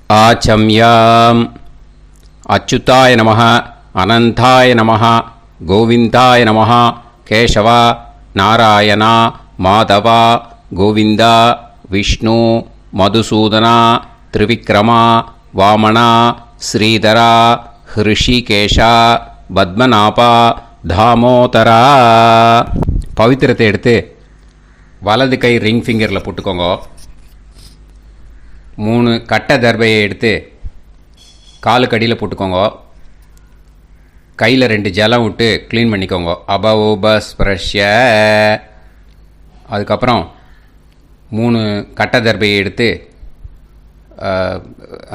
ஆச்சம்யாம். அச்சுதாய நமः, அனந்தாய நமः, கோவிந்தாய நமः, கேசவா, நாராயணா, மாதவா, கோவிந்தா, விஷ்ணு, மதுசூதனா, திரிவிக்ரமா, வாமனா, ஸ்ரீதரா, ஹிருஷிகேஷா, பத்மநாபா, தாமோதரா. பவித்திரத்தை எடுத்து வலது கை ரிங் ஃபிங்கரில் போட்டுக்கோங்க. 3 கட்டை தர்பையை எடுத்து காலுக்கு அடியில் போட்டுக்கோங்க. கையில் 2 ஜலம் விட்டு க்ளீன் பண்ணிக்கோங்க. அபஓபஸ்பிரஷ்ய. அதுக்கப்புறம் 3 கட்டை தர்பையை எடுத்து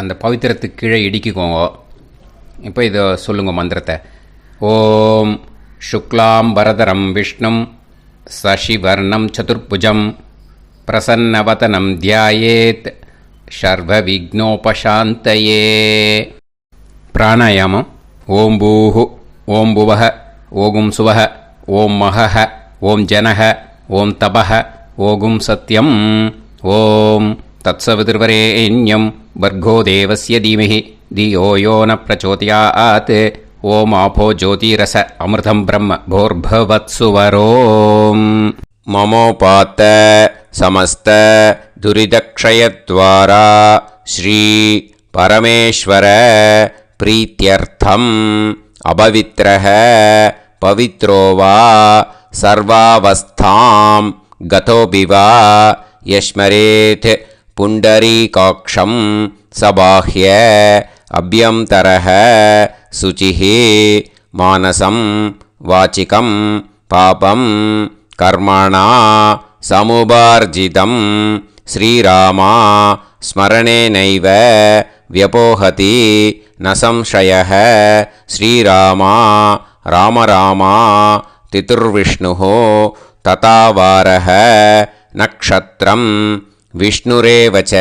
அந்த பவித்திரத்துக்கு கீழே இடிக்கிக்கோங்க. இப்போ இதை சொல்லுங்க மந்திரத்தை. ஓம் சுக்லாம் வரதரம் விஷ்ணும் சசிவர்ணம் சதுர்புஜம் பிரசன்னவதனம் தியாயேத் சர்வ விக்னோபசாந்தயே. பிராணாயாமம். ஓம் பூஹு, ஓம் புவஹ, ஓகும் சுவஹ, ஓம் மஹஹ, ஓம் ஜனஹ, ஓம் தபஹ, ஓகும் சத்யம். ஓம் தத்சவிதுர்வரேண்யம் வர்கோ தேவஸ்ய தீமஹி தியோ யோ ந பிரச்சோதயாத். ஓம் ஆபோ ஜோதிரச அமிர்தம் பிரம்ம போர்பவத்சுவரோம். மமோபாத்த சமஸ்த துரிதக்ஷயத்வாரா ஸ்ரீ பரமேஸ்வர பிரீத்யர்த்தம் அபவித்ரஹ பவித்ரோ வா சர்வாவஸ்தாம் கதோபிவா யஸ்மரேத் புண்டரீகாக்ஷம் சபாஹ்ய அப்யந்தரஹ சுசிஹ மானசம் வாச்சிகம் பாபம் கர்மணா சமுபார்ஜிதம் ஸ்ரீராமா ஸ்மரணேனைவ வியபோஹதி ந சம்சயः. ஸ்ரீராமா ராம ராமா திதுர்விஷ்ணுः ததாவாரः நக்ஷத்ரம் விஷ்ணுரேவ ச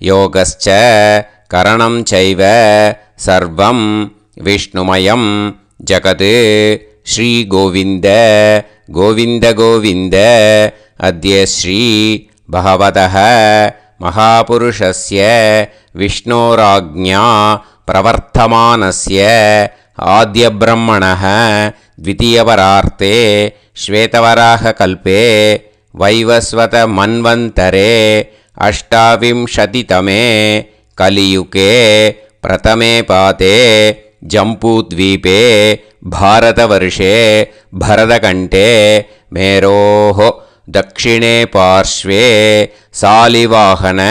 யோகஸ்ச கரணம் சைவ சர்வம் விஷ்ணுமயம் ஜகத். ஸ்ரீ கோவிந்த கோவிந்த கோவிந்த. அத்ய ஸ்ரீ பகவதः மகாபுருஷஸ்ய விஷ்ணோராஜ்ஞா பிரவர்த்தமானஸ்ய ஆத்யப்ரஹ்மணः த்விதீயவரார்த்தே ஸ்வேதவராககல்பே வைவஸ்வத மன்வந்தரே அஷ்டாவிம்சதிதமே கலியுகே பிரதமே பாதே ஜம்பூத்வீபே பாரதவர்ஷே பரதகண்டே மேரோः दक्षिणे पार्श्वे सालिवाहन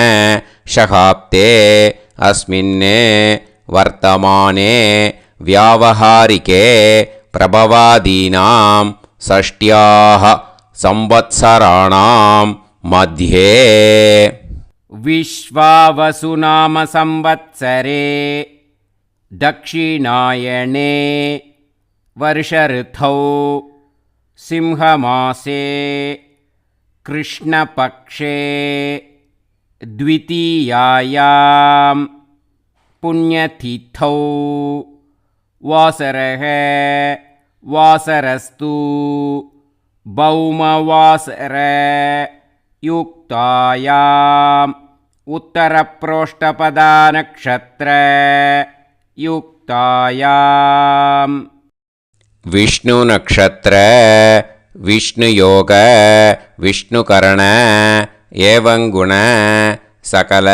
शहाब्दे अस्मिन् वर्तमाने व्यावहारिके प्रभवादीनां षष्ट्याः संवत्सराणां मध्ये विश्वावसुनाम संवत्सरे दक्षिणायने वर्षऋतौ सिंहमासे कृष्णपक्षे द्वितीयायां पुण्यतिथौ वासरः वासरस्तु भौमवासर युक्तायाम् उत्तरप्रोष्ठपदा नक्षत्र युक्तायाम् विष्णु नक्षत्र विष्णु योग विष्णुकरण एवं गुण सकल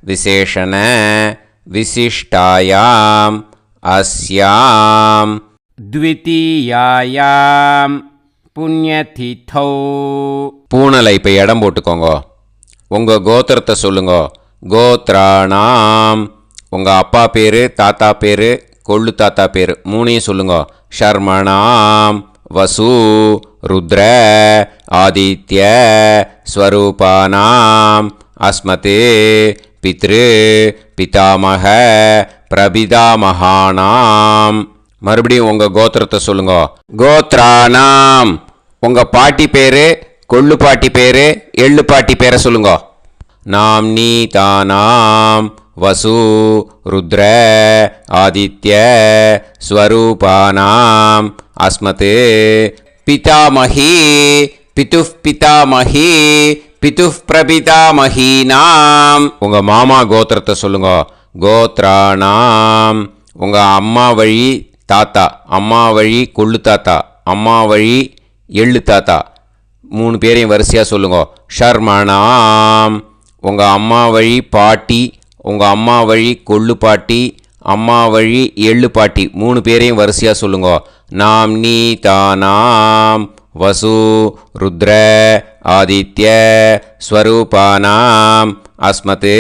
विशेषण विशिष्टायाम अस्याम द्वितीयायाम पुण्यतिथौ. பூணலை இப்போ இடம் போட்டுக்கோங்க. உங்கள் கோத்திரத்தை சொல்லுங்க. கோத்ராணாம். உங்கள் அப்பா பேர், தாத்தா பேர், கொள்ளு தாத்தா பேர் 3ஐயும் சொல்லுங்க. ஷர்மணாம் வசு ருத்ர ஆதித்ய ஸ்வரூபானாம் அஸ்மத் பித்ரு பிதாமக பிரபிதாமகானாம். மறுபடியும் உங்கள் கோத்திரத்தை சொல்லுங்க. கோத்ரானாம். உங்கள் பாட்டி பேர், கொள்ளு பாட்டி பேர், எள்ளு பாட்டி பேரை சொல்லுங்க. நாம் நீதானாம் வசு ருத்ர ஆதித்ய ஸ்வரூபானாம் அஸ்மத் பிதாமஹி பிதுஃப் பிதாமஹி பிதுः பிரபிதாமஹீனாம். உங்கள் மாமா கோத்திரத்தை சொல்லுங்க. கோத்ராணாம். உங்கள் அம்மா வழி தாத்தா, அம்மா வழி கொள்ளு தாத்தா, அம்மா வழி எள்ளு தாத்தா, 3 பேரையும் வரிசையாக சொல்லுங்க. ஷர்மணாம். உங்கள் அம்மா வழி பாட்டி, உங்கள் அம்மா வழி கொள்ளு பாட்டி, அம்மா வழி எள்ளு பாட்டி, 3 பேரையும் வரிசையாக சொல்லுங்க. நாம் நீ தானாம் வசு ருத்ர ஆதித்ய ஸ்வரூபானாம் அஸ்மத்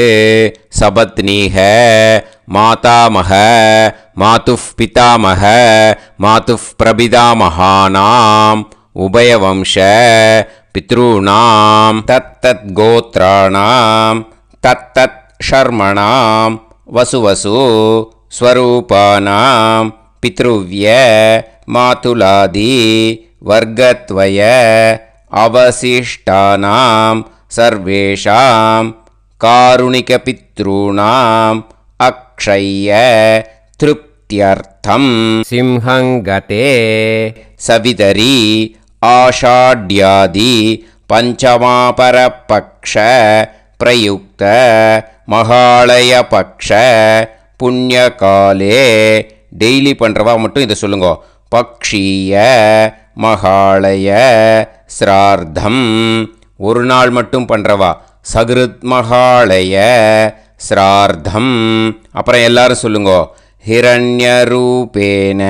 சபத்னீஹ மாதாமஹ மாதுஃப் பிதாமஹ மாதுஃப் பிரபிதாமஹானாம் உபயவம்ச பித்ருணாம் தத்தத் கோத்ராணாம் தத்தத் ஷர்மணாம் வசுவசு ஸ்வரூபானாம் பித்ருவ்ய மாதுலாதி வர்க்கத்வய அவசிஷ்டானாம் சர்வேஷாம் காருணிகபித்ருணாம் அக்ஷய்ய திருப்தியர்த்தம் சிம்ஹங்கதே சவிதரி ஆஷாட்யாதி பஞ்சமாபரபக்ஷ பிரயுக்த மகாலய பக்ஷ புண்ணியகாலே. டெய்லி பண்ணுறவா மட்டும் இதை சொல்லுங்க. பக்ஷீய மகாலய ஸ்ரார்த்தம். ஒரு நாள் மட்டும் பண்ணுறவா சகிருத் மகாலய ஸ்ரார்த்தம். அப்புறம் எல்லாரும் சொல்லுங்க. ஹிரண்யரூபேன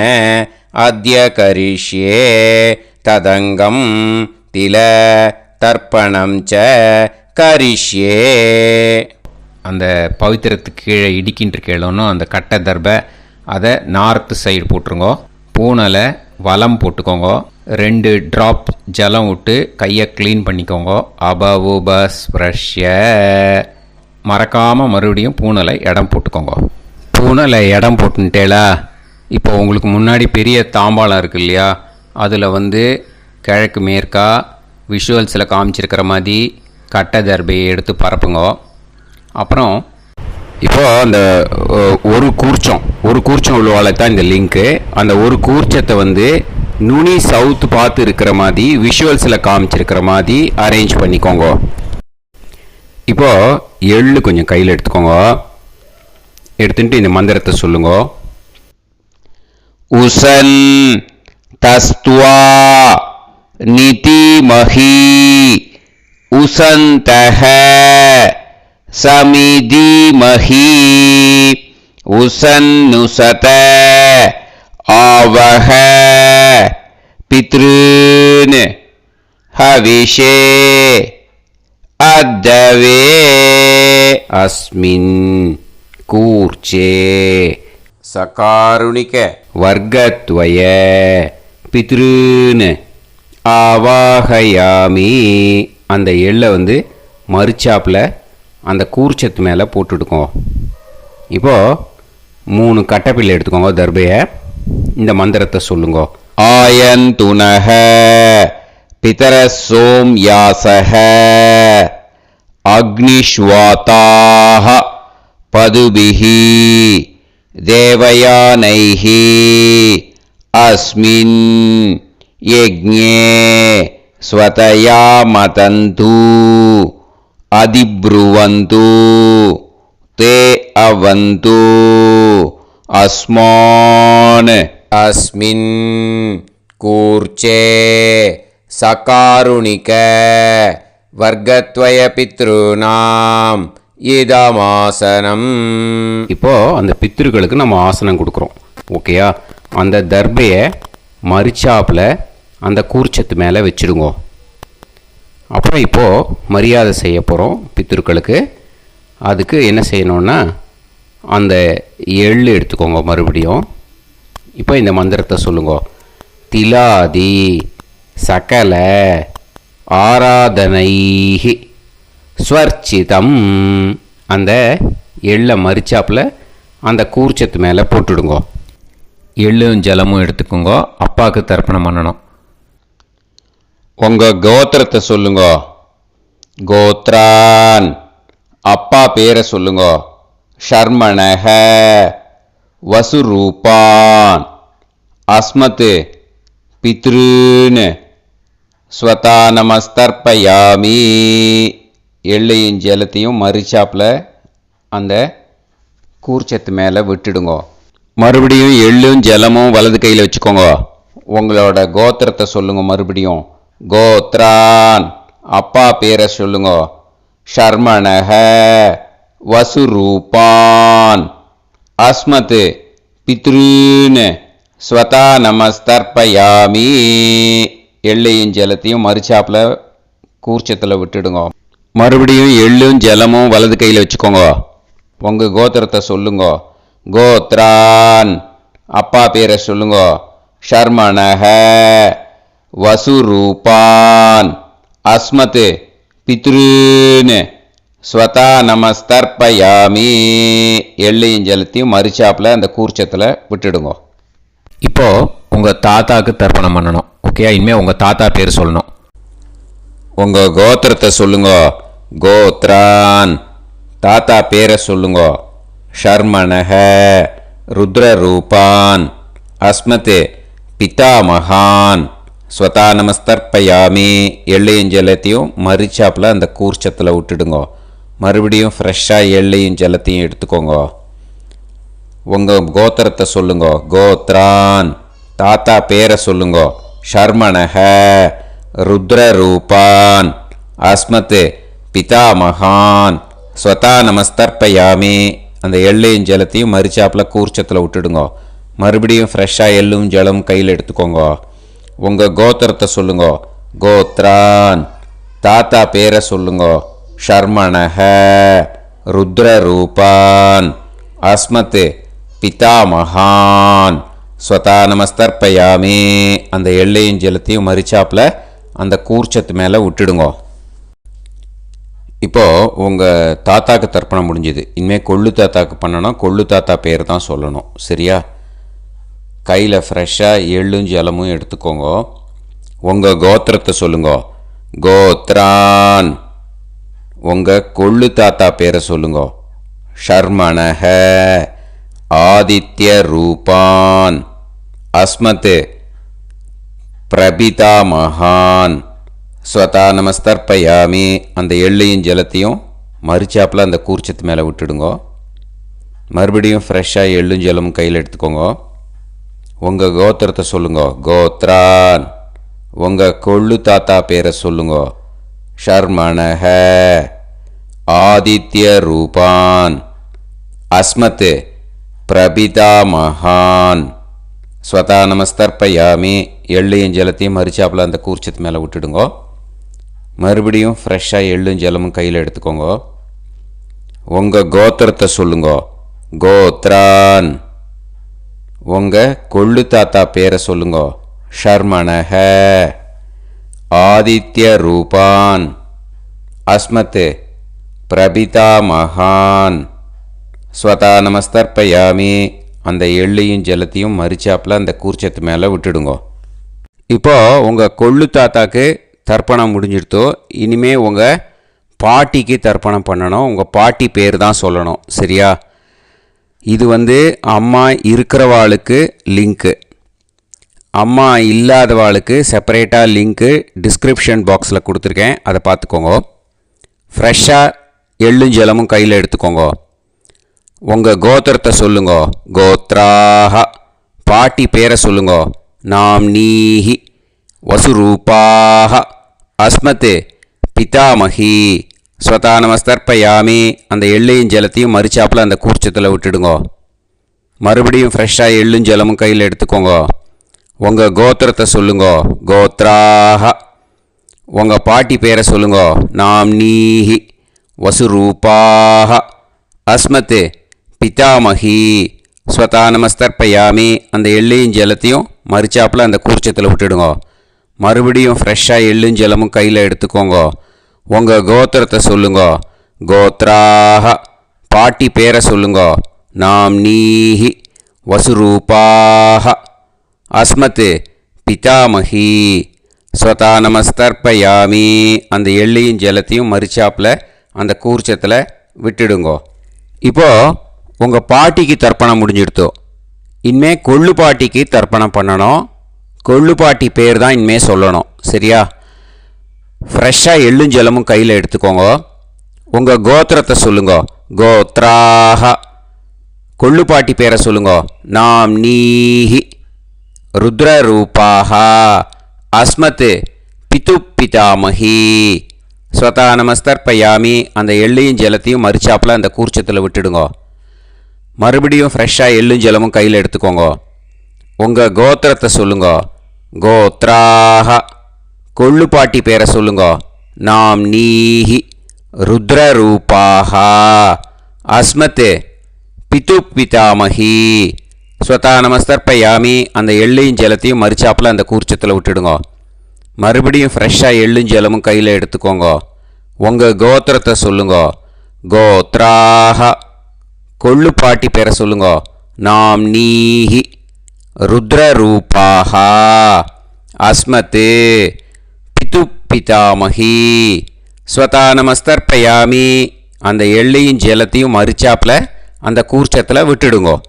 அத்ய கரிஷ்யே ததங்கம் தில தர்ப்பணம் ச கரிஷ்யே. அந்த பவித்திரத்துக்கு கீழே இடிக்கின்ற கேளோன்னு அந்த கட்டை தர்பை அதை நார்த்து சைடு போட்டுருங்க. பூனலை வலம் போட்டுக்கோங்க. 2 ட்ராப் ஜலம் விட்டு கையை க்ளீன் பண்ணிக்கோங்க. அபவுபஸ்ப்ரஷ்ய. மறக்காமல் மறுபடியும் பூனலை இடம் போட்டுக்கோங்க. பூனலை இடம் போட்டுட்டேலா. இப்போ உங்களுக்கு முன்னாடி பெரிய தாம்பாளம் இருக்குது இல்லையா, அதில் கிழக்கு மேற்கா விஷுவல்ஸில் காமிச்சிருக்கிற மாதிரி கட்டை தர்பையை எடுத்து பரப்புங்க. அப்புறம் இப்போது அந்த ஒரு கூர்ச்சம் உள்ளவாளை தான் இந்த லிங்க்கு. அந்த ஒரு கூர்ச்சத்தை நுனி சவுத்து பார்த்து இருக்கிற மாதிரி விஷுவல்ஸில் காமிச்சிருக்கிற மாதிரி அரேஞ்ச் பண்ணிக்கோங்க. இப்போது எள்ளு கொஞ்சம் கையில் எடுத்துக்கோங்க. எடுத்துட்டு இந்த மந்திரத்தை சொல்லுங்க. உசன் தஸ்துவா நிதிமஹி உசந்தஹ சமிதிமஹி உசன்னுசத ஆவஹ பித்ருன் ஹவிஷே அத்தவே அஸ்மின் கூர்ச்சே சகாருணிக வர்க்கத்வய பித்ருன் ஆவாஹயாமி. அந்த எள்ளை மறுச்சாப்பில் அந்த கூர்ச்சத்து மேலே போட்டுடுக்கோங்க. இப்போது 3 கட்டப்பிள்ளை எடுத்துக்கோங்க. தர்பையை இந்த மந்திரத்தை சொல்லுங்க. ஆயன் துனக பிதர சோம் யாசக அக்னிஷ்வாதாக பதுபிஹி தேவயானைஹி அஸ்மின் யஜ்ஞே ஸ்வதயா மதந்து அதிப்ருவந்து தே அவது அஸ்மான் அஸ்மின் கூர்ச்சே சகாருணிக வர்க்கத்வய பித்ருநாம் இதமாசனம். இப்போது அந்த பித்ருக்களுக்கு நம்ம ஆசனம் கொடுக்குறோம். ஓகேயா? அந்த தர்பையை மரிச்சாப்பில் அந்த கூர்ச்சத்து மேலே வச்சுடுங்க. அப்புறம் இப்போது மரியாதை செய்ய போகிறோம் பித்ருக்களுக்கு. அதுக்கு என்ன செய்யணுன்னா அந்த எள்ளு எடுத்துக்கோங்க. மறுபடியும் இப்போ இந்த மந்திரத்தை சொல்லுங்க. திலாதி சகல ஆராதனைஹி ஸ்வர்ச்சிதம். அந்த எள்ளை மரிச்சாப்பில் அந்த கூர்ச்சத்து மேலே போட்டுடுங்க. எள்ளும் ஜலமும் எடுத்துக்கோங்க. அப்பாவுக்கு தர்ப்பணம் பண்ணணும். உங்கள் கோத்திரத்தை சொல்லுங்க. கோத்ரான். அப்பா பேரை சொல்லுங்க. ஷர்மணக வசுரூபான் அஸ்மத் பித்ருன் ஸ்வதானமஸ்தர்ப்பயாமி. எள்ளையும் ஜலத்தையும் மறிச்சாப்பில் அந்த கூர்ச்சத்து மேலே விட்டுடுங்க. மறுபடியும் எள்ளும் ஜலமும் வலது கையில் வச்சுக்கோங்க. உங்களோட கோத்திரத்தை சொல்லுங்க. மறுபடியும் கோத்ரான், அப்பா பேரை சொல்லுங்க. ஷர்மணஹ, வசுரூபான், அஸ்மத், பித்ருன்னு. ஸ்வதா நமஸ்தர்ப்பயாமி. எள்ளையும் ஜலத்தையும் மறிச்சாப்பில் கூர்ச்சத்தில் விட்டுடுங்க. மறுபடியும் எள்ளும் ஜலமும் வலது கையில் வச்சுக்கோங்க. உங்கள் கோத்திரத்தை சொல்லுங்க. கோத்ரான், அப்பா பேரை சொல்லுங்க. ஷர்மணஹ, வசுரூபான், அஸ்மத், பித்ருன்னு. ஸ்வதா நமஸ்தர்ப்பயாமி. எள்ளையும் ஜலத்தையும் மறிச்சாப்பில் அந்த கூர்ச்சத்தில் விட்டுடுங்க. இப்போது உங்கள் தாத்தாவுக்கு தர்ப்பணம் பண்ணணும். ஓகே, இனிமேல் உங்கள் தாத்தா பேர் சொல்லணும். உங்கள் கோத்திரத்தை சொல்லுங்க. கோத்ரான், தாத்தா பேரை சொல்லுங்க. ஷர்மணஹ, ருத்ரரூபான், அஸ்மத், பிதாமகான். ஸ்வதா நமஸ்தர்ப்பயாமி. எள்ளையும் ஜலத்தையும் மறிச்சாப்பில் அந்த கூர்ச்சத்தில் விட்டுடுங்க. மறுபடியும் ஃப்ரெஷ்ஷாக எள்ளையும் ஜலத்தையும் எடுத்துக்கோங்க. உங்கள் கோத்திரத்தை சொல்லுங்க. கோத்ரான், தாத்தா பேரை சொல்லுங்க. ஷர்மணஹ, ருத்ரரூபான், அஸ்மத், பிதாமகான். ஸ்வதா நமஸ்தர்ப்பயாமி. அந்த எள்ளையும் ஜலத்தையும் மறிச்சாப்பில் கூர்ச்சத்தில் விட்டுடுங்க. மறுபடியும் ஃப்ரெஷ்ஷாக எள்ளும் ஜலம் கையில் எடுத்துக்கோங்க. உங்கள் கோத்திரத்தை சொல்லுங்க. கோத்ரான், தாத்தா பேரை சொல்லுங்க. ஷர்மணஹ, ருத்ரரூபான், அஸ்மத், பிதாமகான். ஸ்வதா நமஸ்தர்ப்பயாமி. அந்த எள்ளையும் ஜலத்தையும் மறிச்சாப்பில் அந்த கூர்ச்சத்து மேலே விட்டுடுங்க. இப்போது உங்கள் தாத்தாக்கு தர்ப்பணம் முடிஞ்சுது. இனிமேல் கொள்ளு தாத்தாக்கு பண்ணணும். கொள்ளு தாத்தா பேர் தான் சொல்லணும். சரியா? கையில் ஃப்ரெஷ்ஷாக எள்ளும் ஜலமும் எடுத்துக்கோங்க. உங்கள் கோத்திரத்தை சொல்லுங்க. கோத்ரான், உங்கள் கொள்ளு தாத்தா பேரை சொல்லுங்க. ஷர்மணஹ, ஆதித்ய ரூபான், அஸ்மத், பிரபிதாமகான். ஸ்வதா நமஸ்தர்ப்பயாமி. அந்த எள்ளையும் ஜலத்தையும் மறிச்சாப்பில் அந்த கூர்ச்சத்து மேலே விட்டுடுங்க. மறுபடியும் ஃப்ரெஷ்ஷாக எள்ளும் ஜலமும் கையில் எடுத்துக்கோங்க. உங்கள் கோத்திரத்தை சொல்லுங்க. கோத்ரான், உங்கள் கொள்ளு தாத்தா பேரை சொல்லுங்க. ஷர்மணஹ, ஆதித்ய ரூபான், அஸ்மத், பிரபிதாமகான். ஸ்வதா நமஸ்தர்ப்பயாமி. எள்ளையும் ஜலத்தையும் மறிச்சாப்பில் அந்த கூர்ச்சத்து மேலே விட்டுடுங்க. மறுபடியும் ஃப்ரெஷ்ஷாக எள்ளும் ஜலமும் கையில் எடுத்துக்கோங்க. உங்கள் கோத்திரத்தை சொல்லுங்க. கோத்ரான், உங்கள் கொள்ளு தாத்தா பேரை சொல்லுங்க. ஷர்மணஹ, ஆதித்ய ரூபான், அஸ்மத், பிரபிதாமகான். ஸ்வதா நமஸ்தர்ப்பயாமி. அந்த எள்ளையும் ஜலத்தையும் மறிச்சாப்பில் அந்த கூர்ச்சத்து மேலே விட்டுடுங்க. இப்போது உங்கள் கொள்ளு தாத்தாக்கு தர்ப்பணம் முடிஞ்சிடுத்தோ. இனிமேல் உங்கள் பாட்டிக்கு தர்ப்பணம் பண்ணணும். உங்கள் பாட்டி பேர் தான் சொல்லணும். சரியா? இது அம்மா இருக்கிறவாளுக்கு லிங்க்கு, அம்மா இல்லாதவாளுக்கு செப்பரேட்டாக லிங்க்கு டிஸ்கிரிப்ஷன் பாக்ஸில் கொடுத்துருக்கேன். அதை பார்த்துக்கோங்க. ஃப்ரெஷ்ஷாக எள்ளும் ஜலமும் கையில் எடுத்துக்கோங்க. உங்கள் கோத்திரத்தை சொல்லுங்க. கோத்ராஹ, பாட்டி பேரை சொல்லுங்க. நாம்னீஹி, வசுரூபாஹ, அஸ்மத், பிதாமகி. ஸ்வதா நமஸ்தர்ப்பயாமி. அந்த எள்ளையும் ஜலத்தையும் மறிச்சாப்பில் அந்த கூர்ச்சத்தில் விட்டுடுங்க. மறுபடியும் ஃப்ரெஷ்ஷாக எள்ளும் ஜலமும் கையில் எடுத்துக்கோங்க. உங்கள் கோத்திரத்தை சொல்லுங்க. கோத்ராஹ, உங்கள் பாட்டி பேரை சொல்லுங்க. நாம்னீஹி, வசுரூபாஹ, அஸ்மத், பிதாமகி. ஸ்வதா நமஸ்தர்ப்பயாமி. அந்த எள்ளையும் ஜலத்தையும் மறிச்சாப்பில் அந்த கூர்ச்சத்தில் விட்டுடுங்க. மறுபடியும் ஃப்ரெஷ்ஷாக எள்ளும் ஜலமும் கையில் எடுத்துக்கோங்க. உங்கள் கோத்திரத்தை சொல்லுங்க. கோத்ராஹ, பாட்டி பேரை சொல்லுங்க. நாம்னீஹி, வசுரூபாஹ, அஸ்மத், பிதாமகி. ஸ்வதா நமஸ்தர்ப்பயாமி. அந்த எள்ளையும் ஜலத்தையும் மறிச்சாப்பில் அந்த கூர்ச்சத்தில் விட்டுடுங்க. இப்போது உங்கள் பாட்டிக்கு தர்ப்பணம் முடிஞ்சிடுத்தோ. இனிமேல் கொள்ளு பாட்டிக்கு தர்ப்பணம் பண்ணணும். கொள்ளு பாட்டி பேர் தான் இனிமேல் சொல்லணும். சரியா? ஃப்ரெஷ்ஷாக எள்ளும் ஜலமும் கையில் எடுத்துக்கோங்க. உங்கள் கோத்திரத்தை சொல்லுங்க. கோத்ராஹ. கொள்ளுப்பாட்டி பேரை சொல்லுங்க. நாம் நீஹி. ருத்ரரூபாஹ. அஸ்மத் பிது பிதாமஹி. ஸ்வதா நமஸ்தர்ப்பயாமி. அந்த எள்ளையும் ஜலத்தையும் மறிச்சாப்பில் அந்த கூர்ச்சத்தில் விட்டுடுங்க. மறுபடியும் ஃப்ரெஷ்ஷாக எள்ளும் ஜலமும் கையில் எடுத்துக்கோங்க. உங்கள் கோத்திரத்தை சொல்லுங்க. கோத்ராஹ. கொள்ளுப்பாட்டி பேரை சொல்லுங்க. நாம் நீஹி. ருத்ரரூபாஹ. அஸ்மத் பிது பிதாமஹி. ஸ்வதா நமஸ்தர்ப்பயாமி. அந்த எள்ளையும் ஜலத்தையும் மறிச்சாப்பில் அந்த கூர்ச்சத்தில் விட்டுடுங்க. மறுபடியும் ஃப்ரெஷ்ஷாக எள்ளும் ஜலமும் கையில் எடுத்துக்கோங்க. உங்கள் கோத்திரத்தை சொல்லுங்க. கோத்ராஹ. கொள்ளுப்பாட்டி பேரை சொல்லுங்க. நாம் நீஹி. ருத்ரரூபாஹ. அஸ்மத் பிது பிதாமஹி. ஸ்வதா நமஸ்தர்ப்பயாமி. அந்த எள்ளையும் ஜலத்தையும் மறிச்சாப்பில் அந்த கூர்ச்சத்தில் விட்டுடுங்க.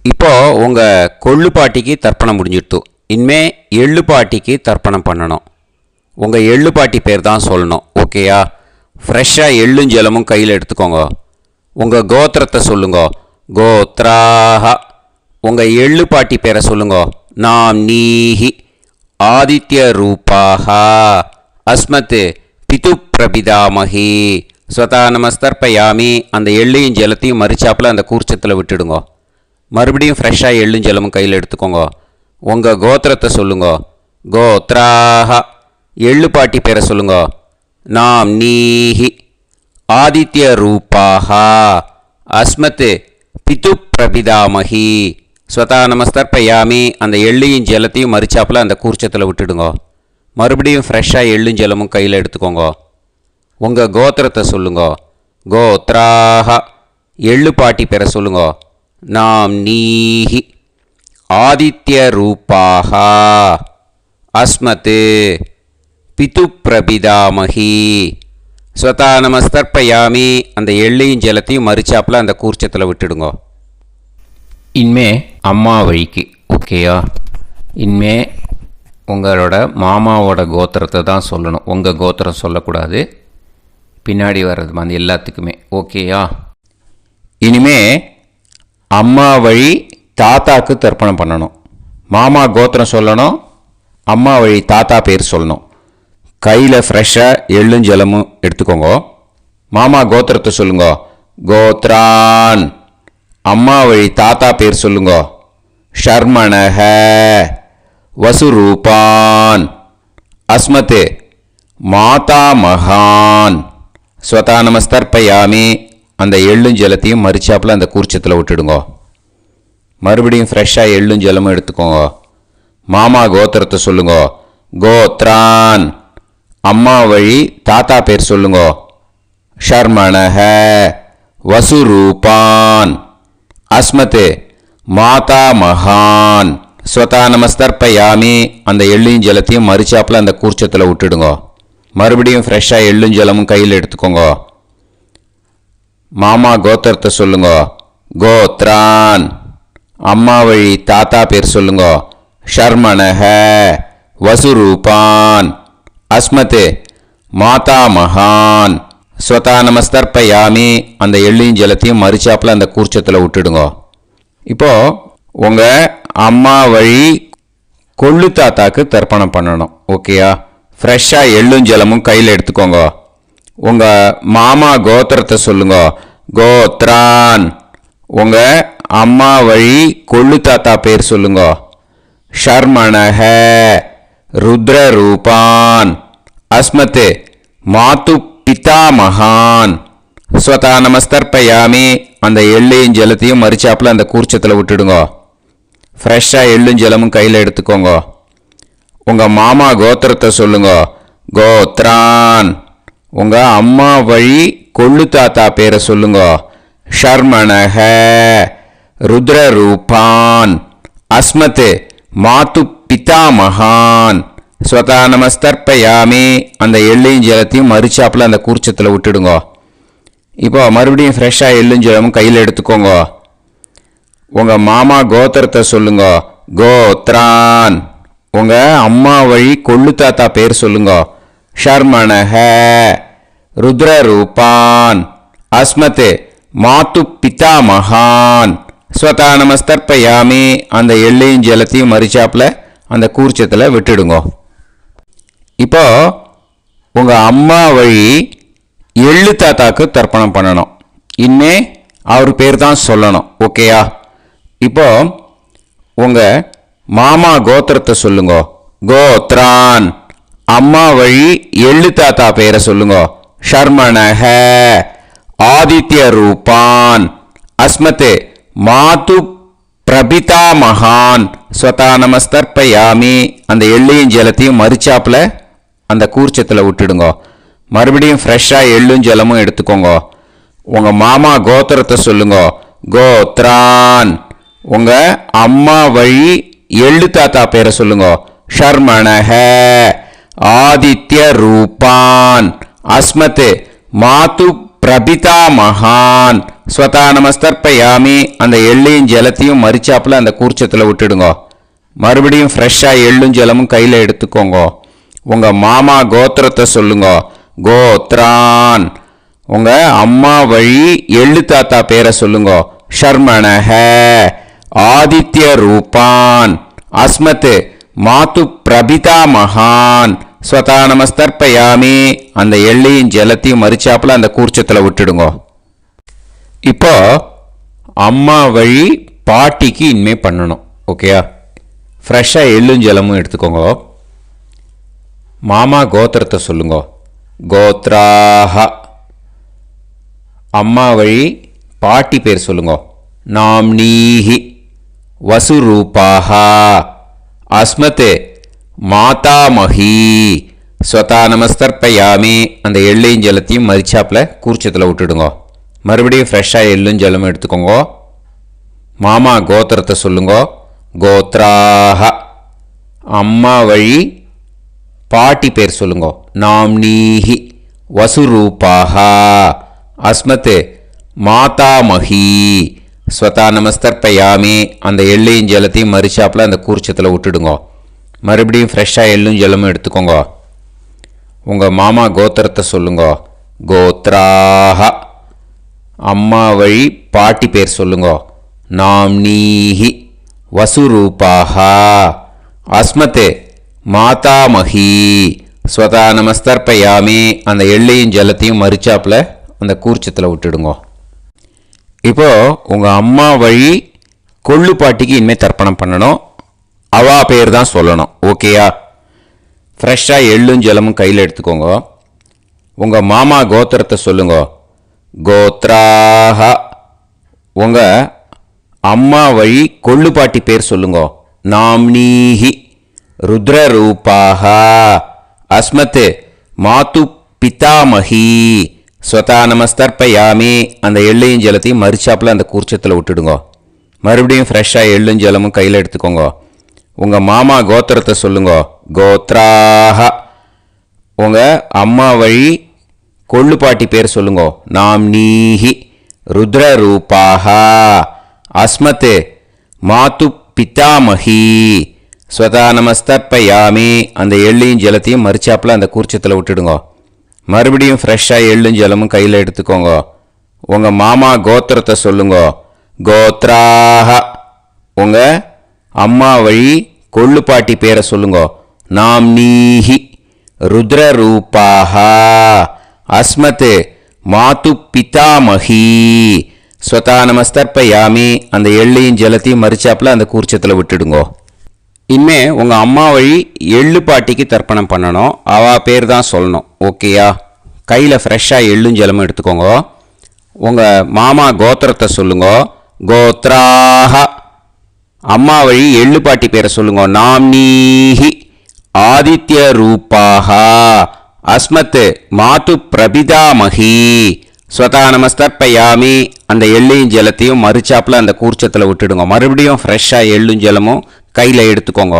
இப்போது உங்கள் கொள்ளுப்பாட்டிக்கு தர்ப்பணம் முடிஞ்சிடுத்து. இனிமே எள்ளுப்பாட்டிக்கு தர்ப்பணம் பண்ணணும். உங்கள் எள்ளுப்பாட்டி பேர் தான் சொல்லணும். ஓகேயா? ஃப்ரெஷ்ஷாக எள்ளும் ஜலமும் கையில் எடுத்துக்கோங்க. உங்கள் கோத்திரத்தை சொல்லுங்க. கோத்ராஹ. உங்கள் எள்ளுப்பாட்டி பேரை சொல்லுங்க. நாம் நீஹி. ஆதித்ய ரூபாஹ. அஸ்மத் பிது பிரபிதாமஹி. ஸ்வதா நமஸ்தர்ப்பயாமி. அந்த எள்ளையும் ஜலத்தையும் மறிச்சாப்பில் அந்த கூர்ச்சத்தில் விட்டுடுங்க. மறுபடியும் ஃப்ரெஷ்ஷாக எள்ளும் ஜலமும் கையில் எடுத்துக்கோங்க. உங்கள் கோத்திரத்தை சொல்லுங்க. கோத்ராஹ. எள்ளுப்பாட்டி பேரை சொல்லுங்க. நாம் நீஹி. ஆதித்ய ரூபாஹ. அஸ்மத் பிது பிரபிதாமஹி. ஸ்வதா நமஸ்தர்ப்பயாமி. அந்த எள்ளையும் ஜலத்தையும் மறிச்சாப்பில் அந்த கூர்ச்சத்தில் விட்டுடுங்க. மறுபடியும் ஃப்ரெஷ்ஷாக எள்ளும் ஜலமும் கையில் எடுத்துக்கோங்க. உங்கள் கோத்திரத்தை சொல்லுங்க. கோத்ராஹ. எள்ளுப்பாட்டி பேரை சொல்லுங்க. நாம் நீஹி. ஆதித்ய ரூபாஹ. அஸ்மத் பிது பிரபிதாமஹி. ஸ்வதா நமஸ்தர்ப்பயாமி. அந்த எள்ளையும் ஜலத்தையும் மறிச்சாப்பில் அந்த கூர்ச்சத்தில் விட்டுடுங்க. இனிமே அம்மா வழிக்கு. ஓகேயா? இனிமே உங்களோட மாமாவோட கோத்திரத்தை தான் சொல்லணும். உங்கள் கோத்திரம் சொல்லக்கூடாது. பின்னாடி வர்றது மாதிரி எல்லாத்துக்குமே. ஓகேயா? இனிமே அம்மா வழி தாத்தாக்கு தர்ப்பணம் பண்ணணும். மாமா கோத்திரம் சொல்லணும். அம்மா வழி தாத்தா பேர் சொல்லணும். கையில் ஃப்ரெஷ்ஷாக எள்ளும் ஜலமும் எடுத்துக்கோங்க. மாமா கோத்திரத்தை சொல்லுங்க. கோத்ரான். அம்மா வழி தாத்தா பேர் சொல்லுங்க. ஷர்மணஹ. வசுரூபான். அஸ்மத் மாதா மகான். ஸ்வதா நமஸ்தர்ப்பயாமி. அந்த எள்ளும் ஜலத்தையும் மறிச்சாப்பில் அந்த கூர்ச்சத்தில் விட்டுடுங்க. மறுபடியும் ஃப்ரெஷ்ஷாக எள்ளும் ஜலமும் எடுத்துக்கோங்க. மாமா கோத்திரத்தை சொல்லுங்க. கோத்ரான். அம்மா வழி தாத்தா பேர் சொல்லுங்க. ஷர்மணஹ. வசுரூபான். அஸ்மத் மாதா மகான். ஸ்வதா நமஸ்தர்ப்பயாமி. அந்த எள்ளையும் ஜலத்தையும் மறிச்சாப்பில் அந்த கூர்ச்சத்தில் விட்டுடுங்க. மறுபடியும் ஃப்ரெஷ்ஷாக எள்ளும் ஜலமும் கையில் எடுத்துக்கோங்க. மாமா கோத்திரத்தை சொல்லுங்க. கோத்ரான். அம்மா வழி தாத்தா பேர் சொல்லுங்க. ஷர்மணஹ. வசுரூபான். அஸ்மத் மாதா மகான். ஸ்வதா நமஸ்தர்ப்பயாமி. அந்த எள்ளையும் ஜலத்தையும் மறிச்சாப்பில் அந்த கூர்ச்சத்தில் விட்டுடுங்க. இப்போது உங்கள் அம்மா வழி கொள்ளு தாத்தாக்கு தர்ப்பணம் பண்ணணும். ஓகேயா? ஃப்ரெஷ்ஷாக எள்ளும் ஜலமும் கையில் எடுத்துக்கோங்க. உங்கள் மாமா கோத்திரத்தை சொல்லுங்க. கோத்ரான். உங்கள் அம்மா வழி கொள்ளு தாத்தா பேர் சொல்லுங்க. ஷர்மணஹ. ருத்ரரூபான். அஸ்மத் மாது பிதாமகான். ஸ்வதா நமஸ்தர்ப்பயாமி. அந்த எள்ளையும் ஜலத்தையும் மறிச்சாப்பில் அந்த கூர்ச்சத்தில் விட்டுடுங்க. ஃப்ரெஷ்ஷாக எள்ளும் ஜலமும் கையில் எடுத்துக்கோங்க. உங்கள் மாமா கோத்திரத்தை சொல்லுங்க. கோத்ரான். உங்கள் அம்மா வழி கொள்ளு தாத்தா பேரை சொல்லுங்க. ஷர்மணஹ. ருத்ரரூபான். அஸ்மத் மாது பிதாமகான். ஸ்வதா நமஸ்தர்ப்பயாமி. அந்த எள்ளையும் ஜலத்தையும் மறிச்சாப்பில் அந்த கூர்ச்சத்தில் விட்டுடுங்க. இப்போ மறுபடியும் ஃப்ரெஷ்ஷாக எள்ளும் ஜலமும் கையில் எடுத்துக்கோங்க. உங்கள் மாமா கோத்திரத்தை சொல்லுங்க. கோத்ரான். உங்கள் அம்மா வழி கொள்ளு தாத்தா பேர் சொல்லுங்க. ஷர்மணஹ ருத்ரரூபான் அஸ்மத் மாத்து பிதாமகான் ஸ்வதா நமஸ்தர்ப்பயாமி. அந்த எள்ளையும் ஜலத்தையும் மறிச்சாப்புல அந்த கூர்ச்சத்தில் விட்டுடுங்க. இப்போ உங்கள் அம்மா வழி எள்ளு தாத்தாக்கு தர்ப்பணம் பண்ணணும். இனிமே அவர் பேர் தான் சொல்லணும். ஓகேயா? இப்போ உங்கள் மாமா கோத்திரத்தை சொல்லுங்க. கோத்ரான். அம்மா வழி எள்ளு தாத்தா பேரை சொல்லுங்க. ஷர்மணஹ ஆதித்ய ரூபான் அஸ்மத் மாது பிரபிதா மகான் ஸ்வதா நமஸ்தர்ப்பயாமி. அந்த எள்ளையும் ஜலத்தையும் மறிச்சாப்புல அந்த கூர்ச்சத்தில் விட்டுடுங்க. மறுபடியும் ஃப்ரெஷ்ஷாக எள்ளும் ஜலமும் எடுத்துக்கோங்க. உங்கள் மாமா கோத்திரத்தை சொல்லுங்க. கோத்ரான். உங்கள் அம்மா வழி எள்ளு தாத்தா பேரை சொல்லுங்க. ஷர்மணஹ ஆதித்ய ரூபான் அஸ்மத் மாது பிரபிதா மகான் ஸ்வதா நமஸ்தர்ப்பயாமி. அந்த எள்ளையும் ஜலத்தையும் மறிச்சாப்புல அந்த கூர்ச்சத்தில் விட்டுடுங்க. மறுபடியும் ஃப்ரெஷ்ஷாக எள்ளும் ஜலமும் கையில் எடுத்துக்கோங்க. உங்கள் மாமா கோத்திரத்தை சொல்லுங்க. கோத்ரான். உங்கள் அம்மா வழி எள்ளு தாத்தா பேரை சொல்லுங்க. ஷர்மணஹ ஆதித்ய ரூபான் அஸ்மத் மாது பிரபிதா மகான் ஸ்வதா நமஸ்தர்ப்பயாமி. அந்த எள்ளையும் ஜலத்தையும் மறிச்சாப்புல அந்த கூர்ச்சத்தில் விட்டுடுங்க. இப்போ அம்மா வழி பாட்டிக்கு இனிமே பண்ணணும். ஓகேயா? ஃப்ரெஷ்ஷாக எள்ளும் ஜலமும் எடுத்துக்கோங்க. மாமா கோத்திரத்தை சொல்லுங்க. கோத்ராஹ. அம்மா வழி பாட்டி பேர் சொல்லுங்க. நாம்னீஹி வசுரூபாஹ அஸ்மத் மாதாமஹி ஸ்வதா நமஸ்தர்ப்பயாமி. அந்த எள்ளையும் ஜலத்தையும் மறிச்சாப்புல கூர்ச்சத்தில் விட்டுடுங்க. மறுபடியும் ஃப்ரெஷ்ஷாக எள்ளும் ஜலமும் எடுத்துக்கோங்க. மாமா கோத்திரத்தை சொல்லுங்க. கோத்ராஹ. அம்மா வழி பாட்டி பேர் சொல்லுங்க. நாம்னீஹி வசுரூபாஹ அஸ்மத் மாதாமஹி ஸ்வதா நமஸ்தர்ப்பயாமி. அந்த எள்ளையும் ஜலத்தையும் மறிச்சாப்புல அந்த கூர்ச்சத்தில் விட்டுடுங்க. மறுபடியும் ஃப்ரெஷ்ஷாக எள்ளும் ஜலமும் எடுத்துக்கோங்க. உங்கள் மாமா கோத்திரத்தை சொல்லுங்க. கோத்ராஹ. அம்மா வழி பாட்டி பேர் சொல்லுங்க. நாம்னீஹி வசுரூபாஹ அஸ்மத் மாதாமஹி ஸ்வதா நமஸ்தர்ப்பயாமி. அந்த எள்ளையும் ஜலத்தையும் மறிச்சாப்புல அந்த கூர்ச்சத்தில் விட்டுடுங்க. இப்போ உங்கள் அம்மா வழி கொள்ளு பாட்டிக்கு இனிமேல் தர்ப்பணம் பண்ணணும். அவா பேர் தான் சொல்லணும். ஓகேயா? ஃப்ரெஷ்ஷாக எள்ளும் ஜலமும் கையில் எடுத்துக்கோங்க. உங்கள் மாமா கோத்திரத்தை சொல்லுங்க. கோத்ராஹ. உங்கள் அம்மா வழி கொள்ளு பாட்டி பேர் சொல்லுங்க. நாம்னீஹி ருத்ரரூபாஹ அஸ்மத் மாது பிதாமஹி ஸ்வதா நமஸ்தர்ப்பயாமி. அந்த எள்ளையும் ஜலத்தையும் மறிச்சாப்புல அந்த கூர்ச்சத்தில் விட்டுடுங்க. மறுபடியும் ஃப்ரெஷ்ஷாக எள்ளும் ஜலமும் கையில் எடுத்துக்கோங்க. உங்கள் மாமா கோத்திரத்தை சொல்லுங்க. கோத்ராஹ. உங்கள் அம்மா வழி கொள்ளு பாட்டி பேர் சொல்லுங்க. நாம்னீஹி ருத்ரரூபாஹ அஸ்மத் மாது பிதாமஹி ஸ்வதா நமஸ்தர்ப்பயாமி. அந்த எள்ளையும் ஜலத்தையும் மறிச்சாப்புல அந்த கூர்ச்சத்தில் விட்டுடுங்க. மறுபடியும் ஃப்ரெஷ்ஷாக எள்ளும் ஜலமும் கையில் எடுத்துக்கோங்க. உங்கள் மாமா கோத்திரத்தை சொல்லுங்க. கோத்ராஹ. உங்கள் அம்மா வழி கொள்ளு பாட்டி பேரை சொல்லுங்க. நாம்னீஹி ருத்ரரூபாஹ அஸ்மத் மாது பிதாமஹி ஸ்வதா நமஸ்தர்ப்பயாமி. அந்த எள்ளையும் ஜலத்தையும் மறிச்சாப்புல அந்த கூர்ச்சத்தில் விட்டுடுங்க. இனிமே உங்கள் அம்மா வழி எள்ளு பாட்டிக்கு தர்ப்பணம் பண்ணணும். அவா பேர் தான் சொல்லணும். ஓகேயா? கையில் ஃப்ரெஷ்ஷாக எள்ளும் ஜலமும் எடுத்துக்கோங்க. உங்கள் மாமா கோத்திரத்தை சொல்லுங்க. கோத்ராஹ. அம்மா வழி எள்ளு பாட்டி பேரை சொல்லுங்க. நாம்னீஹி ஆதித்ய ரூபாஹ அஸ்மத் மாது பிரபிதாமஹி ஸ்வதா நமஸ்தர்ப்பயாமி. அந்த எள்ளையும் ஜலத்தையும் மறிச்சாப்புல அந்த கூர்ச்சத்தில் விட்டுடுங்க. மறுபடியும் ஃப்ரெஷ்ஷாக எள்ளும் ஜலமும் கையில் எடுத்துக்கோங்க.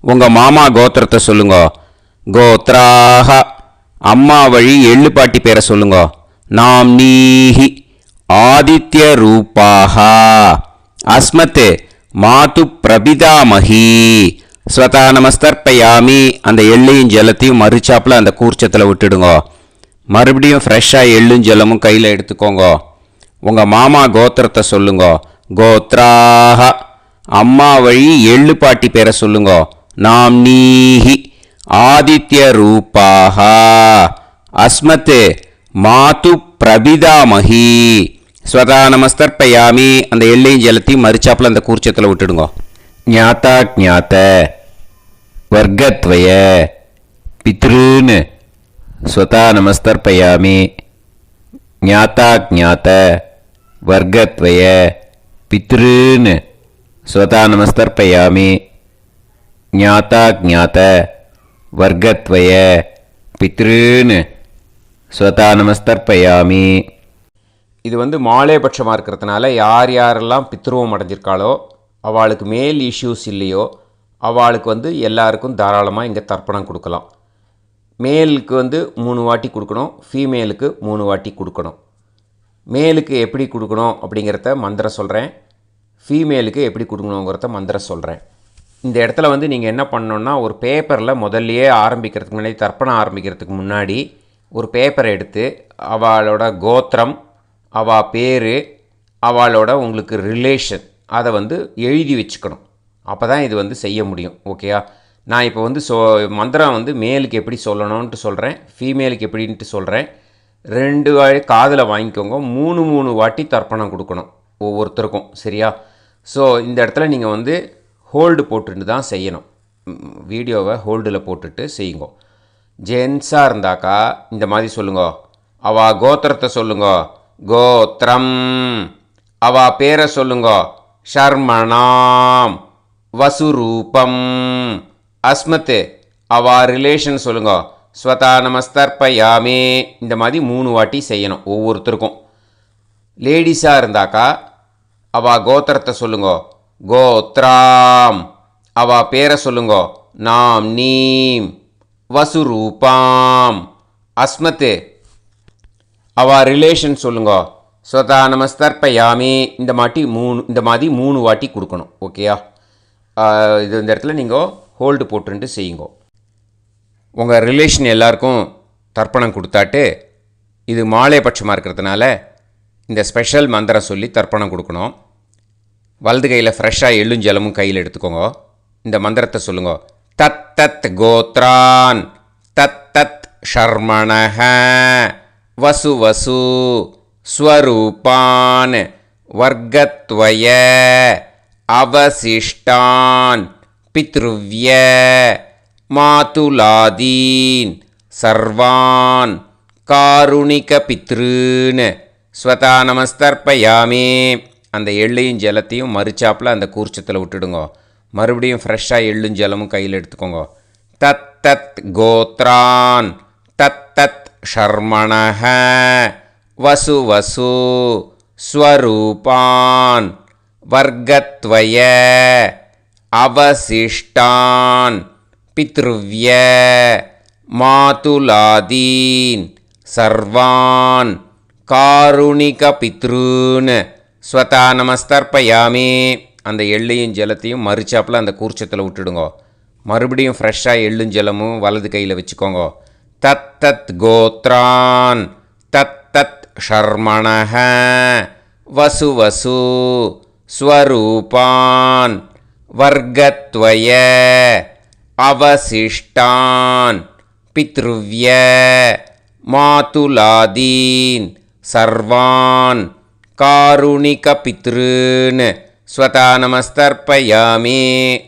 உங்கள் மாமா கோத்திரத்தை சொல்லுங்க. கோத்ராஹ. அம்மா வழி எள்ளு பாட்டி பேரை சொல்லுங்க. நாம்னீஹி ஆதித்ய ரூபாஹ அஸ்மத் மாது பிரபிதாமஹி ஸ்வதா நமஸ்தர்ப்பயாமி அந்த எள்ளையும் ஜலத்தையும் மறுச்சாப்பில் அந்த கூர்ச்சத்தில் விட்டுடுங்க. மறுபடியும் ஃப்ரெஷ்ஷாக எள்ளும் ஜலமும் கையில் எடுத்துக்கோங்க. உங்கள் மாமா கோத்திரத்தை சொல்லுங்க. கோத்ராக அம்மா வழி எள்ளு பாட்டி பேரை சொல்லுங்க. நாம் நீஹி ஆதித்ய ரூபாக அஸ்மத் மாது பிரபிதாமஹி. ஸ்வதா நமஸ்தர்ப்பயாமி அந்த எள்ளையும் ஜலத்தையும் மறுச்சாப்பில் அந்த கூர்ச்சத்தில் விட்டுடுங்க. ஞாதா ஞாத வர்க்கத்வய பித்ருன் ஸ்வதா நமஸ்தர்ப்பயாமி. ஞாதா ஞாத வர்க்கத்வய பித்ருன் ஸ்வதா நமஸ்தர்ப்பயாமி. ஞாதா ஞாத வர்க்கத்வய பித்ருன் ஸ்வதா நமஸ்தர்ப்பயாமி. இது மாலேபட்சமாக இருக்கிறதுனால யாரெல்லாம் பித்ருவம் அடைஞ்சிருக்காளோ அவளுக்கு மேல் இஷ்யூஸ் இல்லையோ அவளுக்கு எல்லாருக்கும் தாராளமாக இங்கே தர்ப்பணம் கொடுக்கலாம். மேலுக்கு 3 வாட்டி கொடுக்கணும், ஃபீமேலுக்கு 3 வாட்டி கொடுக்கணும். மேலுக்கு எப்படி கொடுக்கணும் அப்படிங்கிறத மந்திரம் சொல்கிறேன், ஃபீமேலுக்கு எப்படி கொடுக்கணுங்கிறத மந்திரம் சொல்கிறேன். இந்த இடத்துல நீங்கள் என்ன பண்ணணுன்னா, ஒரு பேப்பரில் முதல்லையே ஆரம்பிக்கிறதுக்கு முன்னாடி, தர்ப்பணம் ஆரம்பிக்கிறதுக்கு முன்னாடி ஒரு பேப்பரை எடுத்து அவளோட கோத்திரம், அவள் பேர், அவளோட உங்களுக்கு ரிலேஷன் அதை எழுதி வச்சுக்கணும். அப்போ தான் இது செய்ய முடியும். ஓகேயா? நான் இப்போ மந்திரம் மேலுக்கு எப்படி சொல்லணும்ன்ட்டு சொல்கிறேன், ஃபீமேலுக்கு எப்படின்ட்டு சொல்கிறேன். 2 வாட்டி காதில் வாங்கிக்கோங்க. 3 வாட்டி தர்ப்பணம் கொடுக்கணும் ஒவ்வொருத்தருக்கும். சரியா? ஸோ இந்த இடத்துல நீங்கள் ஹோல்டு போட்டுட்டு தான் செய்யணும். வீடியோவை ஹோல்டில் போட்டுட்டு செய்யுங்க. ஜென்ஸாக இருந்தாக்கா இந்த மாதிரி சொல்லுங்க. அவா கோத்திரத்தை சொல்லுங்க. கோத்திரம். அவா பேரை சொல்லுங்க. ஷர்மணாம் வசுரூபம் அஸ்மத். அவா ரிலேஷன் சொல்லுங்க. ஸ்வதா நமஸ்தர்ப்பயாமி. இந்த மாதிரி 3 வாட்டி செய்யணும் ஒவ்வொருத்தருக்கும். லேடிஸாக இருந்தாக்கா அவா கோத்திரத்தை சொல்லுங்க. கோத்ராம். அவா பேரை சொல்லுங்க. நாம் நீம் வசுரூபாம் அஸ்மத். அவா ரிலேஷன் சொல்லுங்க. ஸ்வதா நமஸ்தர்ப்பயாமி. இந்த மாதிரி 3 வாட்டி கொடுக்கணும். ஓகேயா? இந்த இடத்துல நீங்கள் ஹோல்டு போட்டுட்டு செய்யுங்க. உங்கள் ரிலேஷன் எல்லாருக்கும் தர்ப்பணம் கொடுத்தாட்டு இது மாலைபட்சமாக இருக்கிறதுனால இந்த ஸ்பெஷல் மந்திரம் சொல்லி தர்ப்பணம் கொடுக்கணும். வலது கையில் ஃப்ரெஷ்ஷாக எள்ளும் ஜலமும் கையில் எடுத்துக்கோங்க. இந்த மந்திரத்தை சொல்லுங்க. தத் தத் கோத்ரான் தத் தத் ஷர்மணஹ வசு வசு ஸ்வரூபான் வர்க்கத்வய அவசிஷ்டான் பித்ருவ்ய மாதுலாதீன் சர்வான் காருணிக பித்ருன் ஸ்வதா நமஸ்தர்ப்பயாமி. அந்த எள்ளையும் ஜலத்தையும் மறுச்சாப்பில் அந்த கூர்ச்சத்தில் விட்டுடுங்க. மறுபடியும் ஃப்ரெஷ்ஷாக எள்ளும் ஜலமும் கையில் எடுத்துக்கோங்க. தத் தத் கோத்ரான் தத் தத் ஷர்மணஹ வசு வசு ஸ்வரூபான் வர்க்கத்வய அவசிஷ்டான் பித்ருவ்ய மாதுலாதீன் சர்வான் காருணிக பித்ருன் ஸ்வதா நமஸ்தர்ப்பயாமி. அந்த எள்ளையும் ஜலத்தையும் மறுச்சாப்பில் அந்த கூர்ச்சத்தில் விட்டுடுங்க. மறுபடியும் ஃப்ரெஷ்ஷாக எள்ளும் ஜலமும் வலது கையில் வச்சுக்கோங்க. தத் தத் கோத்ரான் தத் தத் ஷர்மணஹ வசு வசு ஸ்வரூபான் வர்க்கத்வய அவசிஷ்டான் பித்ருவ்ய மாதுலாதீன் சர்வான் காருணிக பித்ருன் ஸ்வதா நமஸ்தர்ப்பயாமி.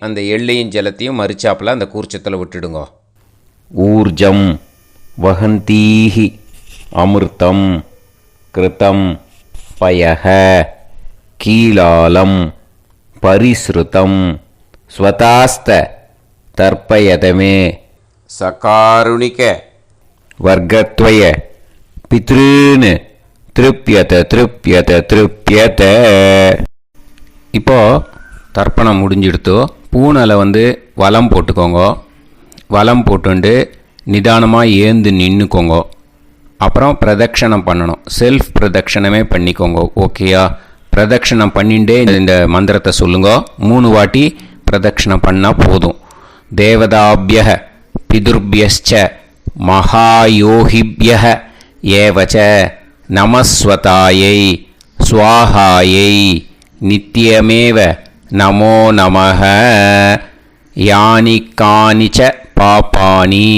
அந்த எள்ளையும் ஜலத்தையும் மறுச்சாப்பில் அந்த கூர்ச்சத்தில் விட்டுடுங்க. ஊர்ஜம் வஹந்தீஹி அமிர்தம் கிருதம் பயஹ கீலாலம் பரிஸ்ருதம் ஸ்வதாஸ்த தர்ப்பயதமே சகாருணிக வர்க்கத்வய பித்ருன் திருப்யத திருப்யத திருப்யத. இப்போது தர்ப்பணம் முடிஞ்சிடுத்தோ பூனலை வலம் போட்டுக்கோங்க. வலம் போட்டுண்டு நிதானமாக ஏந்து நின்றுக்கோங்க. அப்புறம் பிரதட்சணம் பண்ணணும். செல்ஃப் பிரதட்சணமே பண்ணிக்கோங்க. ஓகேயா? பிரதட்சணம் பண்ணிகிட்டே இந்த மந்திரத்தை சொல்லுங்க. 3 வாட்டி பிரதட்சணம் பண்ணால் போதும். தேவதாபியः பிதுர்பியஸ்ச மகாயோகிபியः ஏவச நமஸ்வதாயை ஸ்வாஹாயை நித்யமேவ நமோ நமः. யானி கானிச்ச பாபானி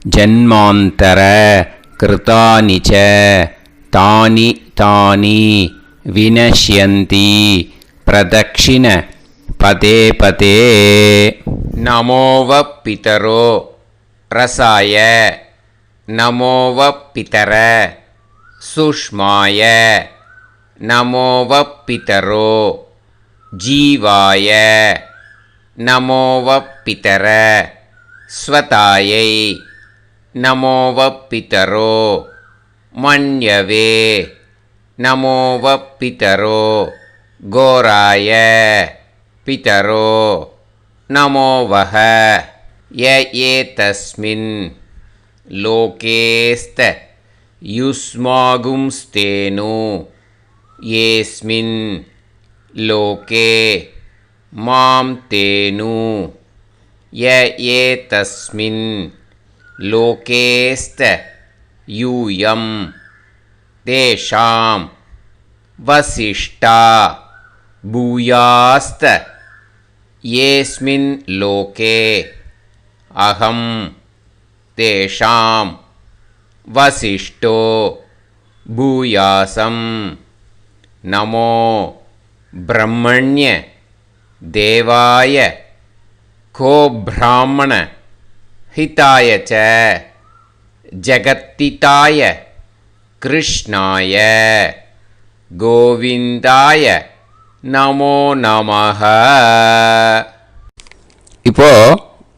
ஜன்மாந்தர கிருதானி ச தானி தானி வினஷ்யந்தி பிரதக்ஷிண பதே பதே. நமோவ பிதரோ ரசாய நமோவ பிதர சுஷ்மாய நமோவ பிதரோ ஜீவாய நமோவ பிதர ஸ்வதாயை நமோவ பிதரோ மன்யவே நமோவ பிதரோ கோராய பிதரோ நமோவஹ. ய ஏதஸ்மின் லோகேஸ்த யுஸ்மாகும்ஸ்தேனு ஏஸ்மின் லோகே மாம் தேனு. ய ஏதஸ்மின் லோகேஸ்த யூயம் தேஷாம் வசிஷ்டா பூயாஸ்த ஏஸ்மின் லோகே அகம் தேஷாம் வசிஷ்டோ பூயாசம். நமோ பிரம்மண்ய தேவாய கோ பிராமண ஹிதாய ச ஜகத்திதாய கிருஷ்ணாய கோவிந்தாய நமோ நமஹ. இப்போ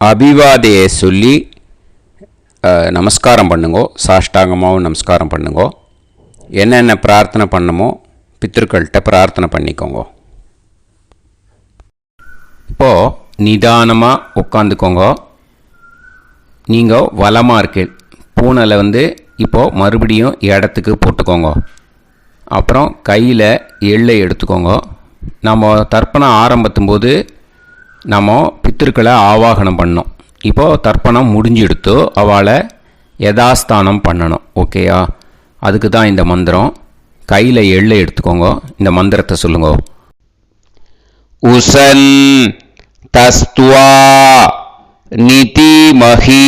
அபிவாதையை சொல்லி நமஸ்காரம் பண்ணுங்கோ. சாஷ்டாங்கமாகவும் நமஸ்காரம் பண்ணுங்கோ. என்னென்ன பிரார்த்தனை பண்ணமோ பித்திருக்கள்கிட்ட பிரார்த்தனை பண்ணிக்கோங்க. இப்போது நிதானமாக உட்காந்துக்கோங்க. நீங்கள் வலமாக இருக்கீள். பூனலை இப்போது மறுபடியும் இடத்துக்கு போட்டுக்கோங்க. அப்புறம் கையில் எள்ளை எடுத்துக்கோங்க. நம்ம தர்ப்பணம் ஆரம்பத்தும் போது நம்ம பித்திருக்களை ஆவாகனம் பண்ணோம். இப்போது தர்ப்பணம் முடிஞ்செடுத்து அவளை யதாஸ்தானம் பண்ணணும். ஓகேயா? அதுக்கு தான் இந்த மந்திரம். கையில் எள்ளை எடுத்துக்கோங்க. இந்த மந்திரத்தை சொல்லுங்க. உசன் தஸ்துவா நிதிமஹி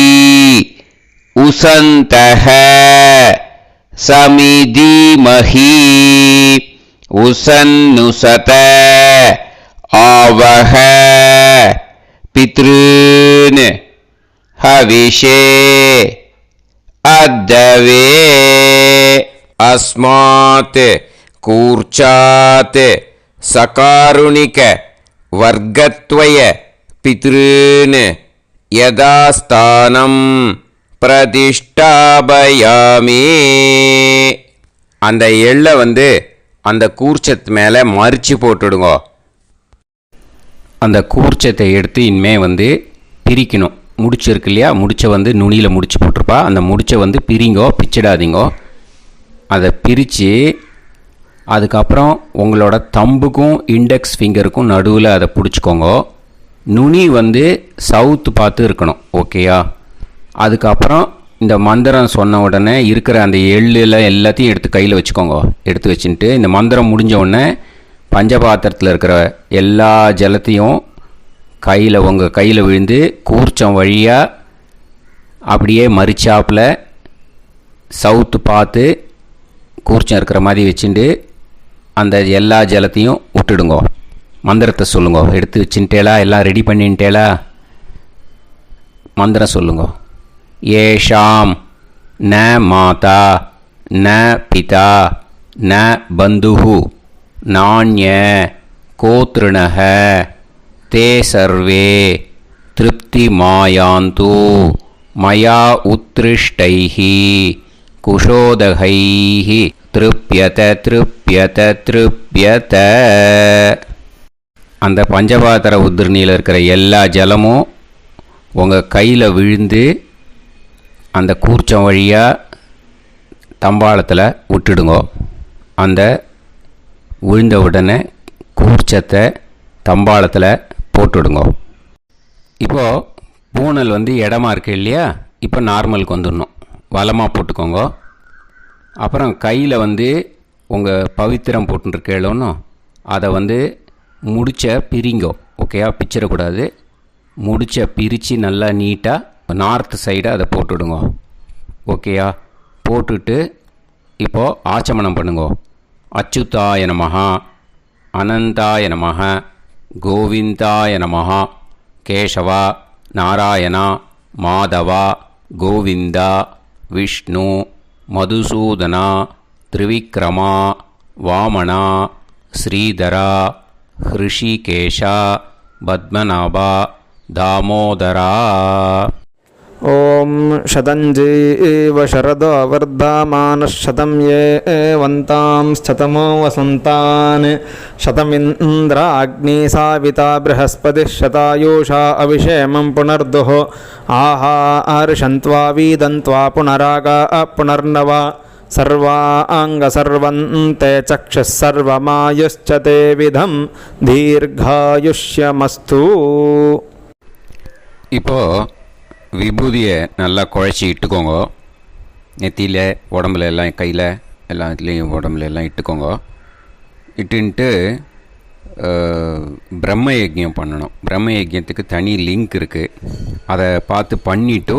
உசந்தஹ சமிதிமஹி உசன்னுசத ஆவஹ பித்ருன் ஹவிஷே அத்தவே. அஸ்மாத் கூர்ச்சாத் சகாருணிக வர்க்கத்வய பித்ருன் யதாஸ்தானம் பிரதிஷ்டாபயாமி. அந்த எள்ளை அந்த கூர்ச்சத்து மேலே மறித்து போட்டுடுங்க. அந்த கூர்ச்சத்தை எடுத்து இனிமே பிரிக்கணும். முடிச்சு இருக்கு இல்லையா? முடிச்சை நுனியில் முடிச்சு போட்டிருப்பா. அந்த முடிச்சை பிரிங்கோ, பிச்சிடாதீங்கோ. அதை பிரித்து அதுக்கப்புறம் உங்களோட தம்புக்கும் இண்டெக்ஸ் ஃபிங்கருக்கும் நடுவில் அதை பிடிச்சிக்கோங்க. நுனி சவுத்து பார்த்து இருக்கணும். ஓகேயா? அதுக்கப்புறம் இந்த மந்திரம் சொன்ன உடனே இருக்கிற அந்த எள்ளில் எல்லாத்தையும் எடுத்து கையில் வச்சுக்கோங்க. எடுத்து வச்சுட்டு இந்த மந்திரம் முடிஞ்ச உடனே பஞ்சபாத்திரத்தில் இருக்கிற எல்லா ஜலத்தையும் உங்கள் கையில் விழுந்து கூர்ச்சம் வழியாக அப்படியே மறிச்சாப்பில் சவுத்து பார்த்து கூர்ச்சம் இருக்கிற மாதிரி வச்சுட்டு அந்த எல்லா ஜலத்தையும் விட்டுடுங்க. மந்திரத்தை சொல்லுங்க. எடுத்து வச்சுட்டேலா? எல்லாம் ரெடி பண்ணிட்டேலா? மந்திரம் சொல்லுங்க. ஏஷாம் ந மாதா ந பிதா ந பந்துஹு நாண்ய கோத்ருணஹ தே சர்வே திருப்தி மாயாந்து மயா உத்ருஷ்டைஹி குஷோதகைஹி திருப்யத திருப்யத திருப்யத. அந்த பஞ்சபாத்திர உதிர்ணியில் இருக்கிற எல்லா ஜலமும் உங்கள் கையில் விழுந்து அந்த கூர்ச்சம் வழியாக தம்பாளத்தில் விட்டுடுங்க. அந்த விழுந்த உடனே கூர்ச்சத்தை தம்பாளத்தில் போட்டுடுங்க. இப்போது பூனல் இடமா இருக்கு இல்லையா, இப்போ நார்மலுக்கு வந்துடணும். வலமாக போட்டுக்கோங்க. அப்புறம் கையில் உங்கள் பவித்திரம் போட்டுருக்கேளோன்னு அதை முடிச்ச பிரிங்கோ. ஓகேயா, பிச்சிடக்கூடாது. முடிச்ச பிரித்து நல்லா நீட்டாக நார்த் சைடை அதை போட்டுவிடுங்க. ஓகேயா, போட்டுட்டு இப்போது ஆச்சமனம் பண்ணுங்க. அச்சுதாய நமஹ, அனந்தாய நமஹ, கோவிந்தாய நமஹ, கேசவா, நாராயணா, மாதவா, கோவிந்தா, விஷ்ணு, மதுசூதனா, திரிவிக்ரமா, வாமனா, ஸ்ரீதரா, ஹிருஷிகேஷா, பத்மநாபா, தாமோதரா. ஓம் शतञ्जीव शरदो वर्धमानः शतं ये वन्तां शतमो वसन्तान् शतमिन्द्राग्नी साविता बृहस्पतिः शतायुषा अभिषेमं पुनर्दुः आहार्षन्त्वा वीदन्त्वा पुनरागा पुनर्नवा सर्वाङ्गसर्वन्ते चक्षुः सर्वमायुश्च ते विधं दीर्घायुष्यमस्तु. இப்போது விபூதியை நல்லா குழச்சி இட்டுக்கோங்க. நெத்தியில், உடம்புல எல்லாம், கையில் எல்லாத்துலேயும் உடம்புல எல்லாம் இட்டுக்கோங்க. இட்டுன்ட்டு பிரம்ம யஜ்யம் பண்ணணும். பிரம்ம யஜ்யத்துக்கு தனி லிங்க் இருக்குது. அதை பார்த்து பண்ணிவிட்டு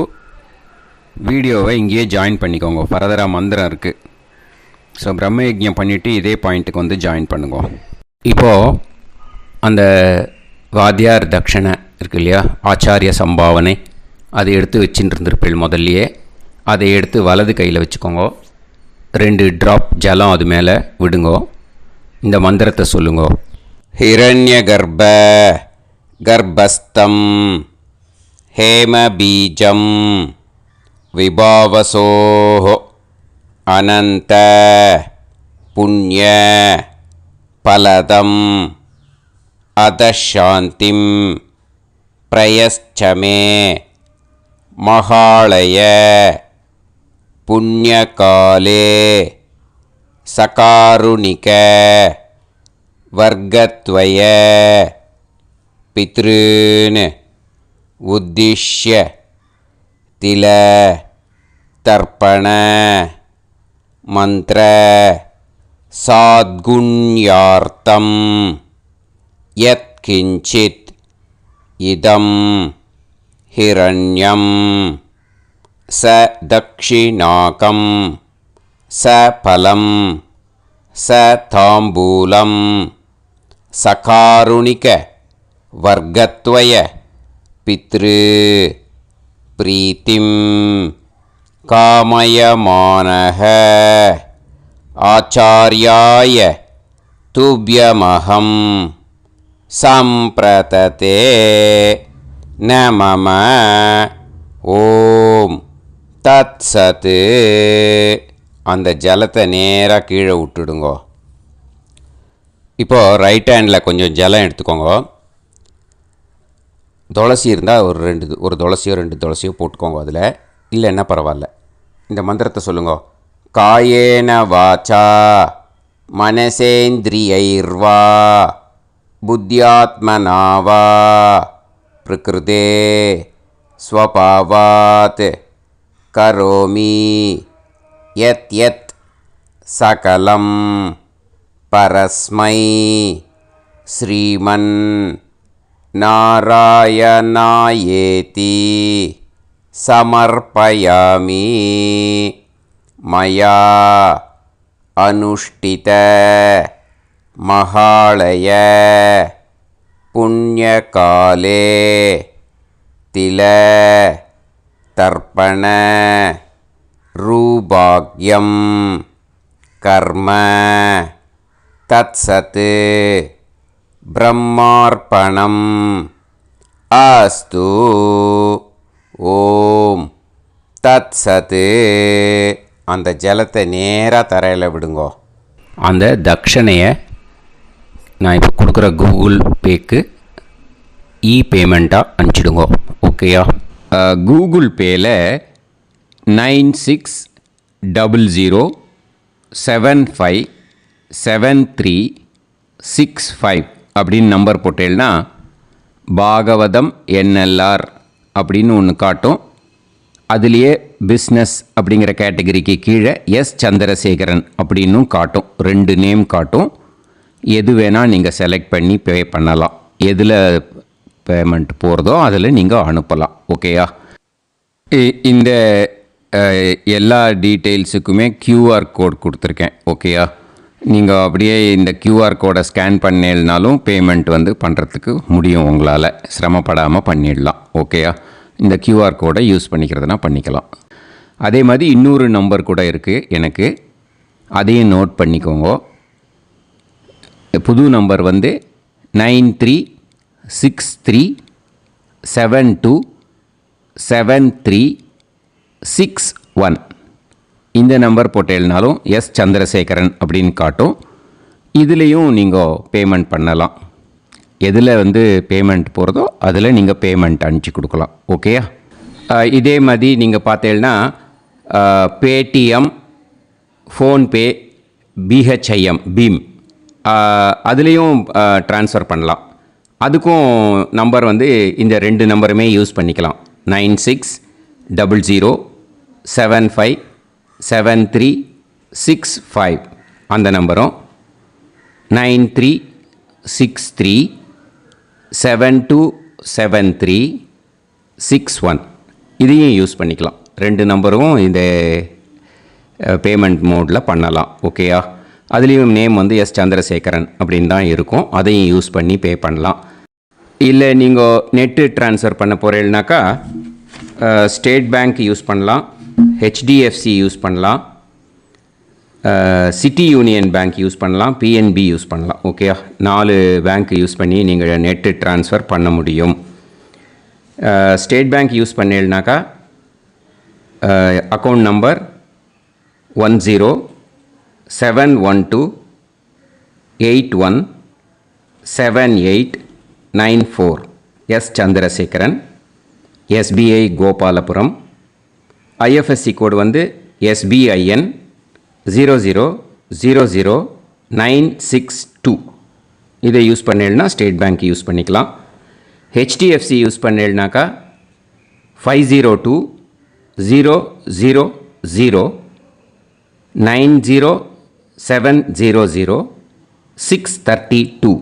வீடியோவை இங்கேயே ஜாயின் பண்ணிக்கோங்க. ஃபர்தராக மந்திரம் இருக்குது. ஸோ பிரம்ம யஜ்யம் பண்ணிவிட்டு இதே பாயிண்ட்டுக்கு ஜாயின் பண்ணுங்க. இப்போது அந்த வாத்தியார் தட்சணை இருக்கு இல்லையா, ஆச்சாரிய சம்பாவனை, அதை எடுத்து வச்சுட்டு இருந்திருப்பேள் முதல்லையே. அதை எடுத்து வலது கையில் வச்சுக்கோங்க. 2 ட்ராப் ஜலம் அது மேலே விடுங்கோ. இந்த மந்திரத்தை சொல்லுங்கோ. ஹிரண்ய கர்ப்ப கர்ப்பஸ்தம் ஹேம பீஜம் விபாவசோஹோ அனந்த புண்ணிய பலதம் அதசாந்திம் பிரயஸ்சமே மகாளய புண்ணியகாலே சகாருணிக வர்க்கத்வய பித்ருன் உத்திஷ்ய தில தர்ப்பண மந்திர சாத்குண்யார்த்தம் யத்கிஞ்சித் இதம் ஹிரண்யம் ச தக்ஷிணாகம் ச பலம் ச தாம்பூலம் சகாருணிக வர்க்கத்வய பித்ரு பிரீத்திம் காமயமானஹ ஆச்சார்யாய துப்யமஹம் சம்பிரததே நமம. ஓம் தத் சத்து. அந்த ஜலத்தை நேராக கீழே விட்டுடுங்கோ. இப்போது ரைட் ஹேண்டில் கொஞ்சம் ஜலம் எடுத்துக்கோங்க. துளசி இருந்தால் ஒரு துளசியோ 2 துளசியோ போட்டுக்கோங்க. அதில் இல்லைன்னா பரவாயில்ல. இந்த மந்திரத்தை சொல்லுங்க. காயேன வாச்சா மனசேந்திரியைர்வா புத்தியாத்மனாவா பிரகிருதே ஸ்வபாவாத் கரோமி யத் யத் சகலம் பரஸ்மை ஸ்ரீமன் நாராயணாயேதி சமர்ப்பயாமி மயா அனுஷ்டித மகாளய புண்ணியகாலே தில தர்ப்பண ரூபாக்யம் கர்ம தத்சத் பிரம்மார்ப்பணம் அஸ்து. ஓம் தத்சத். அந்த ஜலத்தை நேராக தரையில் விடுங்கோ. அந்த தட்சணையை நான் இப்போ கொடுக்குற கூகுள் பேக்கு பேமெண்ட்டாக அனுப்பிச்சிடுங்கோ. ஓகேயா? கூகுள் பேயில் 9600757365 அப்படின்னு நம்பர் போட்டேன்னா பாகவதம் NLR அப்படின்னு ஒன்று காட்டும். அதுலேயே பிஸ்னஸ் அப்படிங்கிற கேட்டகரிக்கு கீழே எஸ் சந்திரசேகரன் அப்படின்னும் காட்டும். 2 நேம் காட்டும். எது வேணால் நீங்கள் செலக்ட் பண்ணி பே பண்ணலாம். எதில் பேமெண்ட் போகிறதோ அதில் நீங்கள் அனுப்பலாம். ஓகேயா? இந்த எல்லா டீட்டெயில்ஸுக்குமே QR கோட் கொடுத்துருக்கேன். ஓகேயா? நீங்கள் அப்படியே இந்த QR கோடை ஸ்கேன் பண்ணேல்னாலும் பேமெண்ட் பண்ணுறதுக்கு முடியும். உங்களால் சிரமப்படாமல் பண்ணிடலாம். ஓகேயா? இந்த QR கோடை யூஸ் பண்ணிக்கிறதுனா பண்ணிக்கலாம். அதே மாதிரி இன்னொரு நம்பர் கூட இருக்குது எனக்கு, அதையும் நோட் பண்ணிக்கோங்க. புது நம்பர் 9363727361. இந்த நம்பர் போட்டேல்னாலும் எஸ் சந்திரசேகரன் அப்படின்னு காட்டும். இதுலேயும் நீங்கள் பேமெண்ட் பண்ணலாம். எதில் பேமெண்ட் போகிறதோ அதில் நீங்கள் பேமெண்ட் அனுப்பிச்சி கொடுக்கலாம். ஓகேயா? இதே மாதிரி நீங்கள் பார்த்தேன்னா பேடிஎம், ஃபோன்பே, பிஹெச்ஐஎம், பீம் அதுலேயும் ட்ரான்ஸ்ஃபர் பண்ணலாம். அதுக்கும் நம்பர் இந்த 2 நம்பருமே யூஸ் பண்ணிக்கலாம். 9600757365 அந்த நம்பரும் 9363727361 இதையும் யூஸ் பண்ணிக்கலாம். 2 நம்பரும் இந்த பேமெண்ட் மோடில் பண்ணலாம். ஓகேயா? அதுலேயும் நேம் எஸ் சந்திரசேகரன் அப்படின்னு தான் இருக்கும். அதையும் யூஸ் பண்ணி பே பண்ணலாம். இல்லை நீங்கள் நெட்டு ட்ரான்ஸ்ஃபர் பண்ண போகிறீங்கனாக்கா ஸ்டேட் பேங்க் யூஸ் பண்ணலாம், HDFC யூஸ் பண்ணலாம், சிட்டி யூனியன் பேங்க் யூஸ் பண்ணலாம், PNB யூஸ் பண்ணலாம். ஓகேயா? 4 பேங்க் யூஸ் பண்ணி நீங்கள் நெட்டு ட்ரான்ஸ்ஃபர் பண்ண முடியும். ஸ்டேட் பேங்க் யூஸ் பண்ணீங்கனாக்கா account number 1071281789 S Chandrasekaran, SBI Gopalapuram. IFSC code SBIN 0000962. இதை யூஸ் பண்ணேன்னா ஸ்டேட் பேங்க் யூஸ் பண்ணிக்கலாம். HDFC யூஸ் பண்ணேன்னாக்கா 5020090700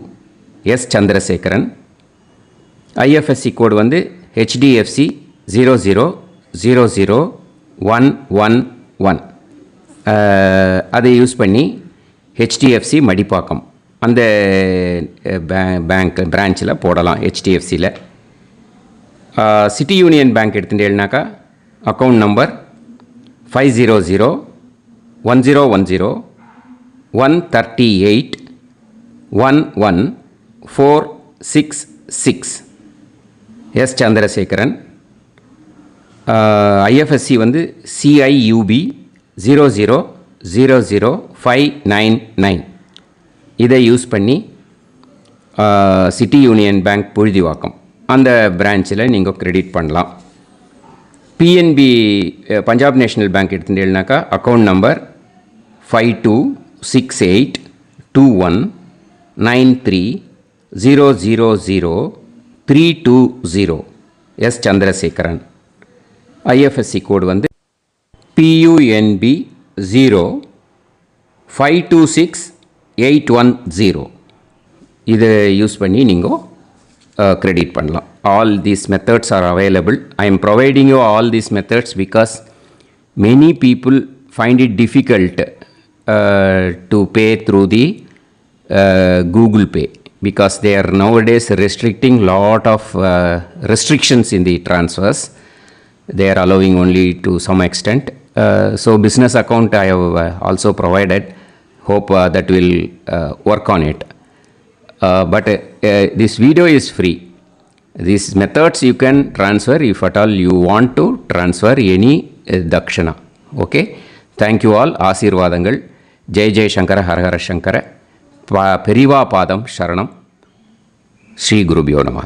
S Chandrasekaran. IFSC code HDFC 0000111. அதை யூஸ் பண்ணி HDFC மடிப்பாக்கம் அந்த பேங்க் பிரான்ச்சில் போடலாம். HDFCயில் சிட்டி யூனியன் பேங்க் எடுத்துட்டேன்னாக்கா account number 500101381146 S Chandrasekaran. IFSC CIUB 0000599. இதை யூஸ் பண்ணி சிட்டி யூனியன் பேங்க் புழுதிவாக்கம் அந்த பிரான்ச்சில் நீங்கள் கிரெடிட் பண்ணலாம். PNB பஞ்சாப் நேஷ்னல் பேங்க் எடுத்துட்டேன்னாக்கா account number 52682193000320 S Chandrasekaran. IFSC code PUNB 0526810. இதை யூஸ் பண்ணி நீங்கள் கிரெடிட் பண்ணலாம். All these methods are available. I am providing you all these methods because many people find it difficult to pay through the Google Pay because they are nowadays restricting lot of restrictions in the transfers. They are allowing only to some extent. So business account I have also provided. Hope that will work on it. But this video is free. These methods you can transfer if at all you want to transfer any dakshana. Okay? Thank you all. ஆசீர்வாதங்கள். ஜெய் ஜெய் சங்கர ஹரஹர சங்கர. பெரிவா பாதம் சரணம். ஸ்ரீ குருபியோ நமः.